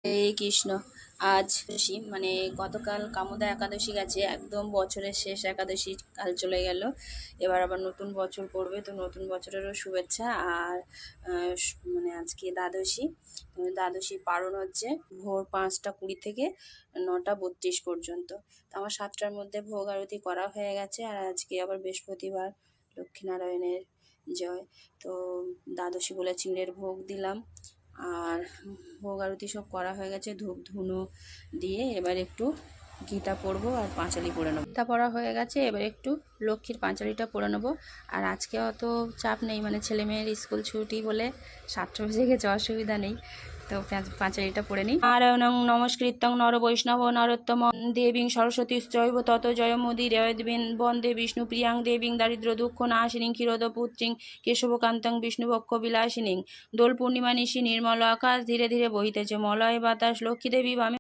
এই কৃষ্ণ। আজ মানে গতকাল কামোদা একাদশী গেছে, একদম বছরের শেষ একাদশী কাল চলে গেল। এবার আবার নতুন বছর পড়বে, তো নতুন বছরেরও শুভেচ্ছা। আর মানে আজকে দ্বাদশী, দ্বাদশী পালন হচ্ছে ভোর 5টা 20 থেকে 9টা 32 পর্যন্ত। তো আমার 7টার মধ্যে ভোগ আরতি করা হয়ে গেছে। আর আজকে আবার বৃহস্পতিবার, লক্ষ্মীনারায়ণের জয়। তো দ্বাদশী বলে চিঁড়ের ভোগ দিলাম। আর ভোগ আরতি সব করা হয়ে গেছে, ধূপ ধুনো দিয়ে এবার একটু গীতা পড়বো আর পাঁচালি পড়ে নেবো। গীতা পড়া হয়ে গেছে, এবার একটু লক্ষ্মীর পাঁচালিটা পড়ে নেবো। আর আজকে অত চাপ নেই, মানে ছেলে মেয়ের স্কুল ছুটি বলে 7টা বেজে গেছে, অসুবিধা নেই। তো পাঁচালিটা পড়ে নিই। নারায়ণং নমস্কৃত্যং নর বৈষ্ণব নরোত্তম দেবীং সরস্বতী চৈব তত জয়মুদীর বন্দে বিষ্ণু প্রিয়াং দেবীং দারিদ্র দুঃখ নাশিনীং ক্ষীরোদপুত্রিং কেশবকান্তং বিষ্ণুভক্ষ বিলাসিনীং। দোল পূর্ণিমা নিশি নির্মল আকাশ, ধীরে ধীরে বহিতেছে মলয় বাতাস। লক্ষ্মী দেবী বামে